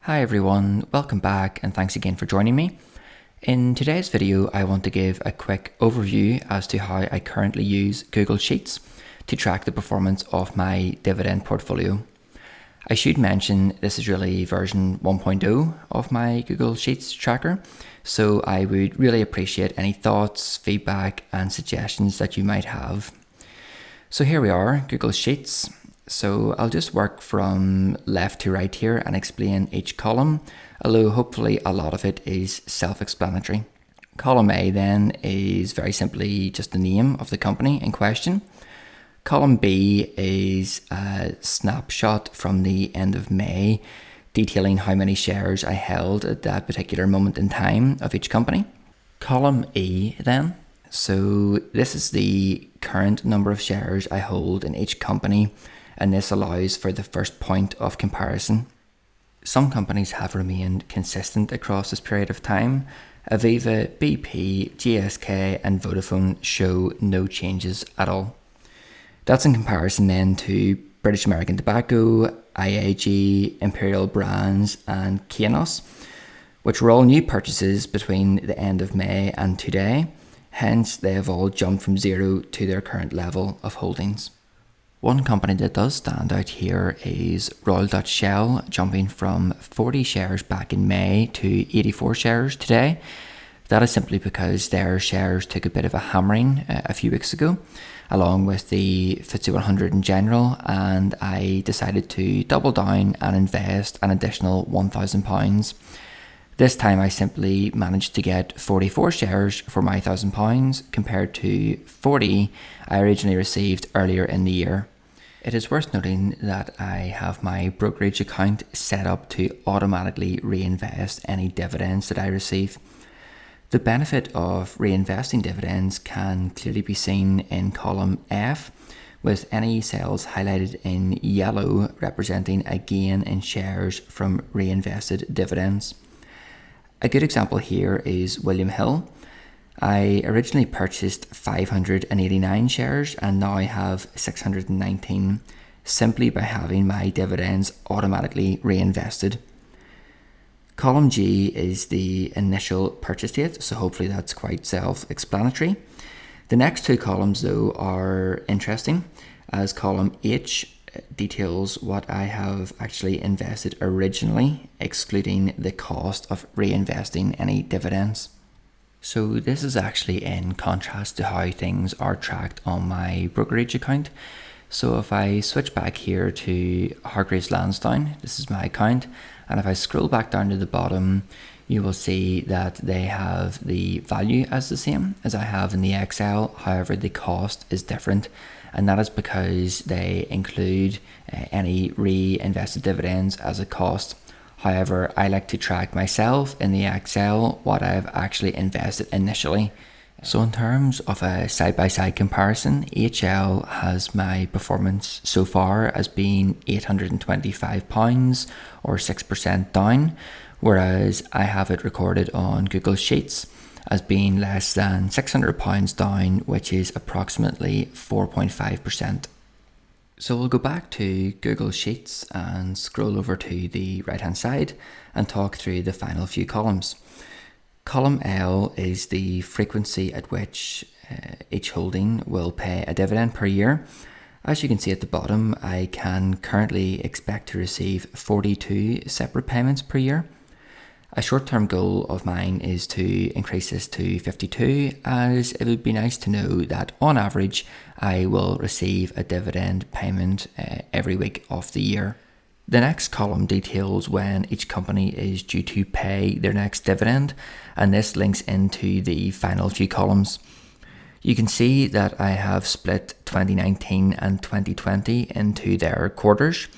Hi everyone, welcome back and thanks again for joining me. In today's video, I want to give a quick overview as to how I currently use Google Sheets to track the performance of my dividend portfolio. I should mention this is really version 1.0 of my Google Sheets tracker, so I would really appreciate any thoughts, feedback and suggestions that you might have. So here we are, Google Sheets. So I'll just work from left to right here and explain each column, although hopefully a lot of it is self-explanatory. Column A then is very simply just the name of the company in question. Column B is a snapshot from the end of May, detailing how many shares I held at that particular moment in time of each company. Column E then, so this is the current number of shares I hold in each company, and this allows for the first point of comparison. Some companies have remained consistent across this period of time. Aviva, BP, GSK and Vodafone show no changes at all. That's in comparison then to British American Tobacco, IAG, Imperial Brands and Kainos, which were all new purchases between the end of May and today. Hence, they have all jumped from zero to their current level of holdings. One company that does stand out here is Royal Dutch Shell, jumping from 40 shares back in May to 84 shares today. That is simply because their shares took a bit of a hammering a few weeks ago, along with the FTSE 100 in general, and I decided to double down and invest an additional £1,000. This time I simply managed to get 44 shares for my £1,000 compared to 40 I originally received earlier in the year. It is worth noting that I have my brokerage account set up to automatically reinvest any dividends that I receive. The benefit of reinvesting dividends can clearly be seen in column F, with any sales highlighted in yellow representing a gain in shares from reinvested dividends. A good example here is William Hill. I originally purchased 589 shares and now I have 619 simply by having my dividends automatically reinvested. Column G is the initial purchase date, so hopefully that's quite self-explanatory. The next two columns though are interesting, as column H details what I have actually invested originally, excluding the cost of reinvesting any dividends. So this is actually in contrast to how things are tracked on my brokerage account. So if I switch back here to Hargreaves Lansdowne, this is my account, and if I scroll back down to the bottom, you will see that they have the value as the same as I have in the Excel. However, the cost is different, and that is because they include any reinvested dividends as a cost. However, I like to track myself in the Excel what I've actually invested initially. So in terms of a side-by-side comparison, HL has my performance so far as being £825 or 6% down, whereas I have it recorded on Google Sheets as being less than £600 down, which is approximately 4.5%. So we'll go back to Google Sheets and scroll over to the right hand side and talk through the final few columns. Column L is the frequency at which each holding will pay a dividend per year. As you can see at the bottom, I can currently expect to receive 42 separate payments per year. A short-term goal of mine is to increase this to 52, as it would be nice to know that on average I will receive a dividend payment every week of the year. The next column details when each company is due to pay their next dividend, and this links into the final few columns. You can see that I have split 2019 and 2020 into their quarters.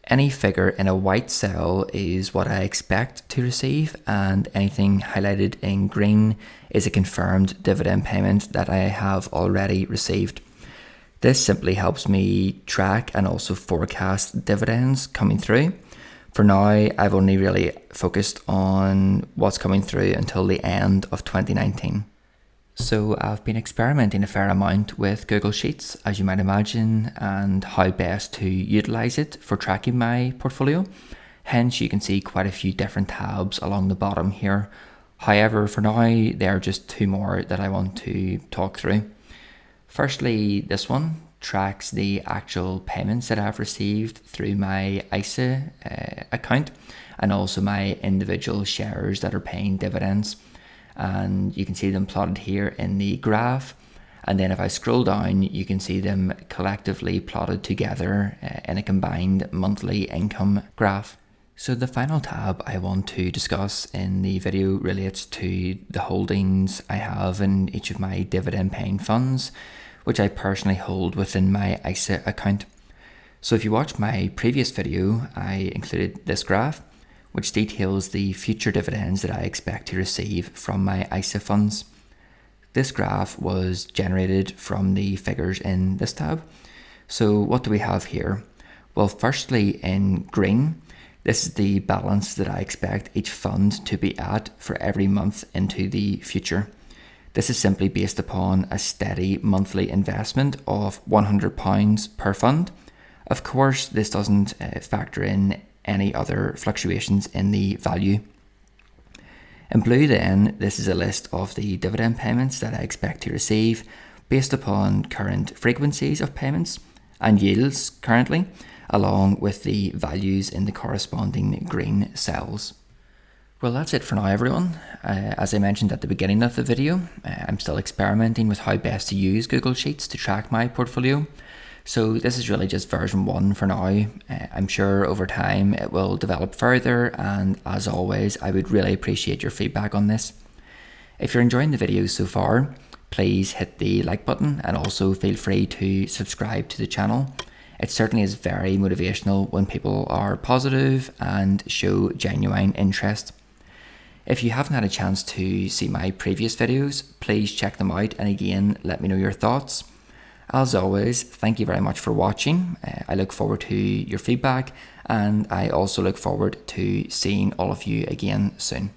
Any figure in a white cell is what I expect to receive, and anything highlighted in green is a confirmed dividend payment that I have already received. This simply helps me track and also forecast dividends coming through. For now, I've only really focused on what's coming through until the end of 2019. So I've been experimenting a fair amount with Google Sheets, as you might imagine, and how best to utilize it for tracking my portfolio. Hence you can see quite a few different tabs along the bottom here. However, for now there are just two more that I want to talk through. Firstly, this one tracks the actual payments that I've received through my ISA account, and also my individual shares that are paying dividends. And you can see them plotted here in the graph. And then if I scroll down, you can see them collectively plotted together in a combined monthly income graph. So the final tab I want to discuss in the video relates to the holdings I have in each of my dividend paying funds, which I personally hold within my ISA account. So if you watch my previous video, I included this graph, which details the future dividends that I expect to receive from my ISA funds. This graph was generated from the figures in this tab. So what do we have here? Well, firstly, in green, this is the balance that I expect each fund to be at for every month into the future. This is simply based upon a steady monthly investment of £100 per fund. Of course, this doesn't factor in any other fluctuations in the value. In blue then, this is a list of the dividend payments that I expect to receive based upon current frequencies of payments and yields currently, along with the values in the corresponding green cells. Well, that's it for now, everyone. As I mentioned at the beginning of the video, I'm still experimenting with how best to use Google Sheets to track my portfolio. So this is really just version 1 for now. I'm sure over time it will develop further, and as always, I would really appreciate your feedback on this. If you're enjoying the videos so far, please hit the like button and also feel free to subscribe to the channel. It certainly is very motivational when people are positive and show genuine interest. If you haven't had a chance to see my previous videos, please check them out, and again, let me know your thoughts. As always, thank you very much for watching. I look forward to your feedback, and I also look forward to seeing all of you again soon.